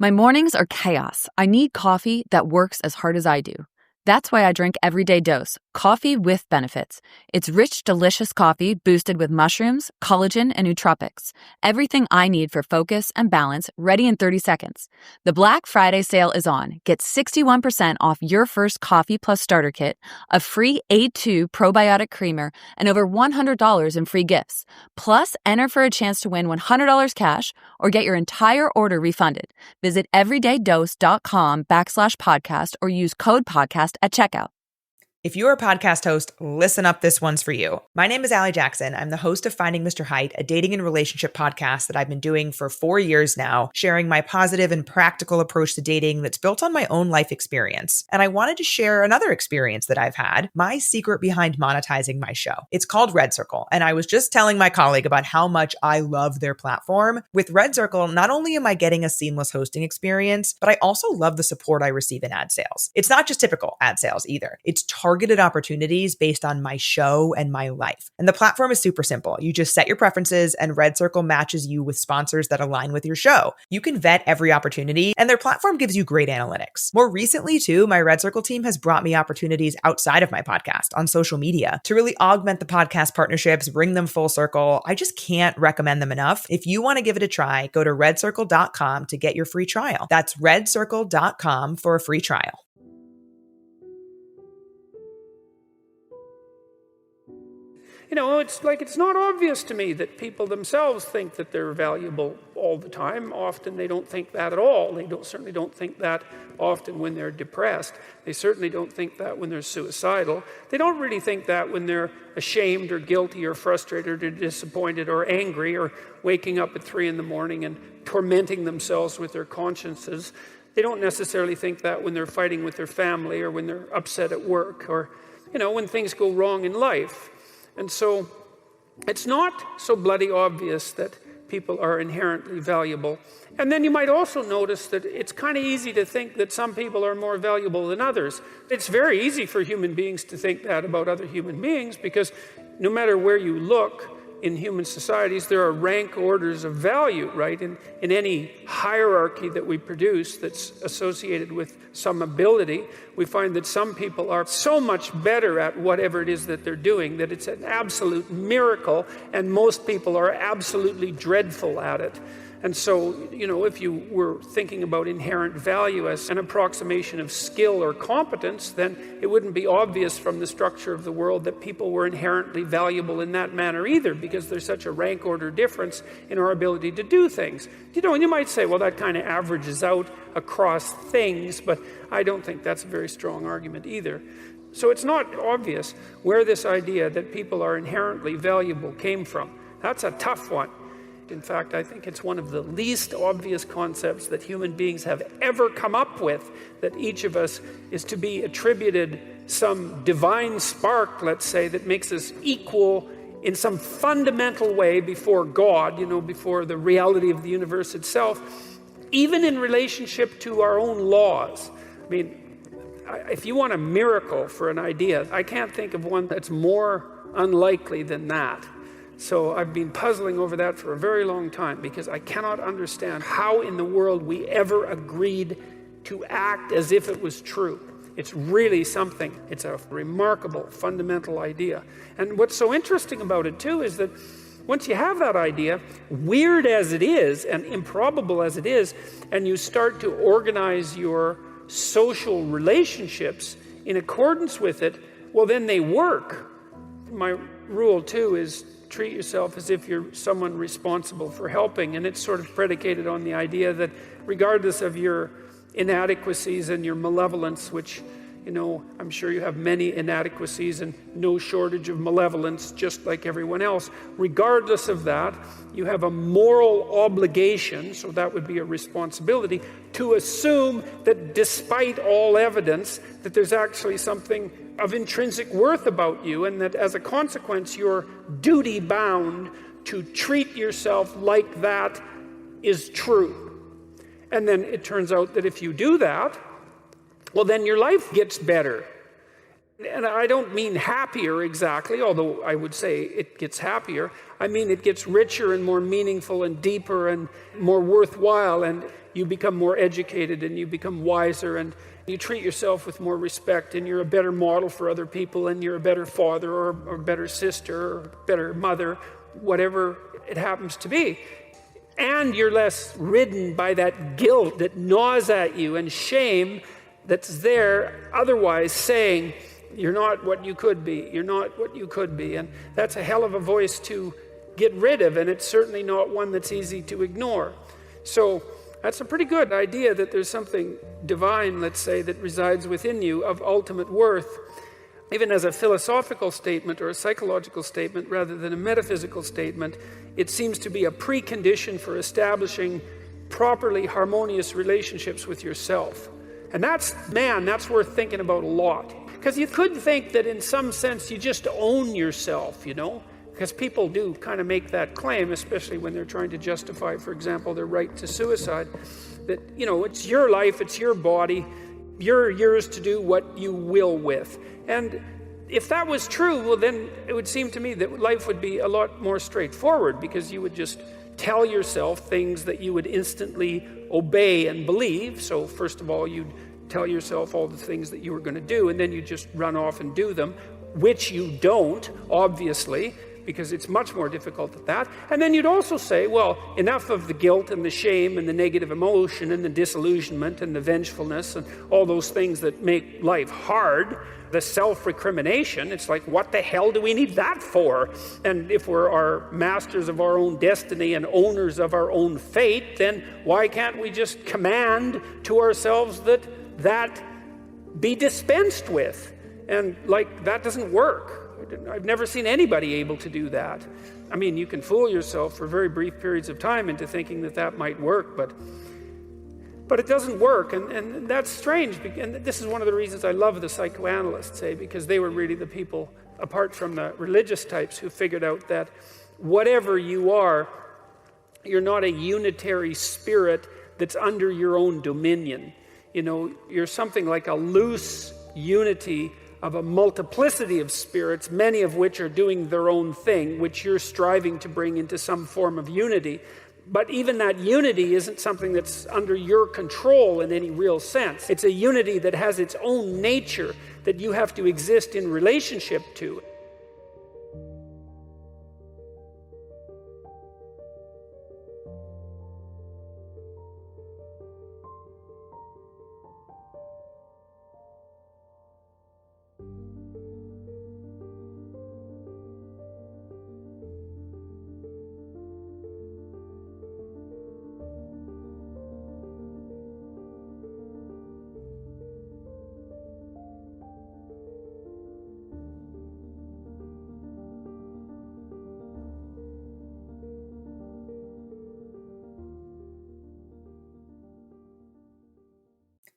My mornings are chaos. I need coffee that works as hard as I do. That's why I drink Everyday Dose, coffee with benefits. It's rich, delicious coffee boosted with mushrooms, collagen, and nootropics. Everything I need for focus and balance, ready in 30 seconds. The Black Friday sale is on. Get 61% off your first Coffee Plus starter kit, a free A2 probiotic creamer, and over $100 in free gifts. Plus, enter for a chance to win $100 cash or get your entire order refunded. Visit everydaydose.com/podcast or use code podcast at checkout. If you're a podcast host, listen up, this one's for you. My name is Allie Jackson. I'm the host of Finding Mr. Height, a dating and relationship podcast that I've been doing for 4 years now, sharing my positive and practical approach to dating that's built on my own life experience. And I wanted to share another experience that I've had, my secret behind monetizing my show. It's called Red Circle, and I was just telling my colleague about how much I love their platform. With Red Circle, not only am I getting a seamless hosting experience, but I also love the support I receive in ad sales. It's not just typical ad sales either. It's targeted opportunities based on my show and my life. And the platform is super simple. You just set your preferences and Red Circle matches you with sponsors that align with your show. You can vet every opportunity and their platform gives you great analytics. More recently too, my Red Circle team has brought me opportunities outside of my podcast on social media to really augment the podcast partnerships, bring them full circle. I just can't recommend them enough. If you want to give it a try, go to redcircle.com to get your free trial. That's redcircle.com for a free trial. It's not obvious to me that people themselves think that they're valuable all the time. Often they don't think that at all. They certainly don't think that often when they're depressed. They certainly don't think that when they're suicidal. They don't really think that when they're ashamed or guilty or frustrated or disappointed or angry or waking up at 3 a.m. and tormenting themselves with their consciences. They don't necessarily think that when they're fighting with their family or when they're upset at work or, when things go wrong in life. And so it's not so bloody obvious that people are inherently valuable. And then you might also notice that it's kind of easy to think that some people are more valuable than others. It's very easy for human beings to think that about other human beings because no matter where you look in human societies, there are rank orders of value, right? In any hierarchy that we produce that's associated with some ability, we find that some people are so much better at whatever it is that they're doing that it's an absolute miracle, and most people are absolutely dreadful at it. And so, if you were thinking about inherent value as an approximation of skill or competence, then it wouldn't be obvious from the structure of the world that people were inherently valuable in that manner either, because there's such a rank order difference in our ability to do things. And you might say, well, that kind of averages out across things, but I don't think that's a very strong argument either. So it's not obvious where this idea that people are inherently valuable came from. That's a tough one. In fact, I think it's one of the least obvious concepts that human beings have ever come up with, that each of us is to be attributed some divine spark, let's say, that makes us equal in some fundamental way before God, before the reality of the universe itself, even in relationship to our own laws. I mean, if you want a miracle for an idea, I can't think of one that's more unlikely than that. So I've been puzzling over that for a very long time because I cannot understand how in the world we ever agreed to act as if it was true. It's really something. It's a remarkable, fundamental idea. And what's so interesting about it too is that once you have that idea, weird as it is and improbable as it is, and you start to organize your social relationships in accordance with it, well, then they work. My rule too is treat yourself as if you're someone responsible for helping. And it's sort of predicated on the idea that regardless of your inadequacies and your malevolence, which, I'm sure you have many inadequacies and no shortage of malevolence, just like everyone else. Regardless of that, you have a moral obligation, so that would be a responsibility, to assume that despite all evidence, that there's actually something of intrinsic worth about you, and that as a consequence, you're duty-bound to treat yourself like that is true. And then it turns out that if you do that, well, then your life gets better. And I don't mean happier exactly, although I would say it gets happier. I mean it gets richer and more meaningful and deeper and more worthwhile. And you become more educated and you become wiser and you treat yourself with more respect and you're a better model for other people and you're a better father or a better sister or better mother, whatever it happens to be. And you're less ridden by that guilt that gnaws at you and shame that's there otherwise saying, you're not what you could be, you're not what you could be. And that's a hell of a voice to get rid of, and it's certainly not one that's easy to ignore. So that's a pretty good idea that there's something divine, let's say, that resides within you of ultimate worth, even as a philosophical statement or a psychological statement rather than a metaphysical statement. It seems to be a precondition for establishing properly harmonious relationships with yourself. And that's worth thinking about a lot. Because you could think that in some sense you just own yourself, because people do kind of make that claim, especially when they're trying to justify, for example, their right to suicide, that, it's your life, it's your body, you're yours to do what you will with. And if that was true, well, then it would seem to me that life would be a lot more straightforward, because you would just tell yourself things that you would instantly obey and believe. So first of all, you'd tell yourself all the things that you were going to do, and then you just run off and do them, which you don't, obviously, because it's much more difficult than that. And then you'd also say, well, enough of the guilt and the shame and the negative emotion and the disillusionment and the vengefulness and all those things that make life hard, the self-recrimination. It's like, what the hell do we need that for? And if we're our masters of our own destiny and owners of our own fate, then why can't we just command to ourselves that be dispensed with? And that doesn't work. I've never seen anybody able to do that. I mean, you can fool yourself for very brief periods of time into thinking that might work, but it doesn't work, and that's strange. And this is one of the reasons I love the psychoanalysts, because they were really the people, apart from the religious types, who figured out that whatever you are, you're not a unitary spirit that's under your own dominion. You're something like a loose unity of a multiplicity of spirits, many of which are doing their own thing, which you're striving to bring into some form of unity. But even that unity isn't something that's under your control in any real sense. It's a unity that has its own nature that you have to exist in relationship to.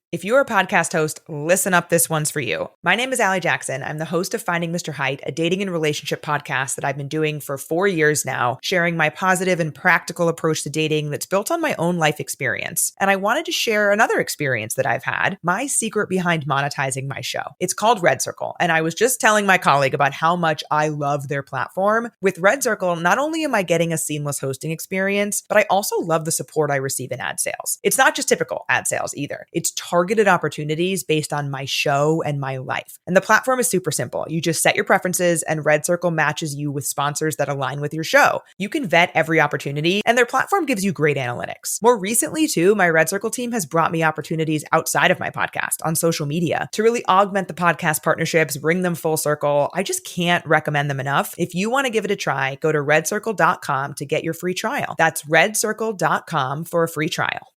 If you're a podcast host, listen up, this one's for you. My name is Allie Jackson. I'm the host of Finding Mr. Height, a dating and relationship podcast that I've been doing for 4 years now, sharing my positive and practical approach to dating that's built on my own life experience. And I wanted to share another experience that I've had, my secret behind monetizing my show. It's called Red Circle, and I was just telling my colleague about how much I love their platform. With Red Circle, not only am I getting a seamless hosting experience, but I also love the support I receive in ad sales. It's not just typical ad sales either. It's targeted opportunities based on my show and my life. And the platform is super simple. You just set your preferences and Red Circle matches you with sponsors that align with your show. You can vet every opportunity and their platform gives you great analytics. More recently too, my Red Circle team has brought me opportunities outside of my podcast on social media to really augment the podcast partnerships, bring them full circle. I just can't recommend them enough. If you want to give it a try, go to redcircle.com to get your free trial. That's redcircle.com for a free trial.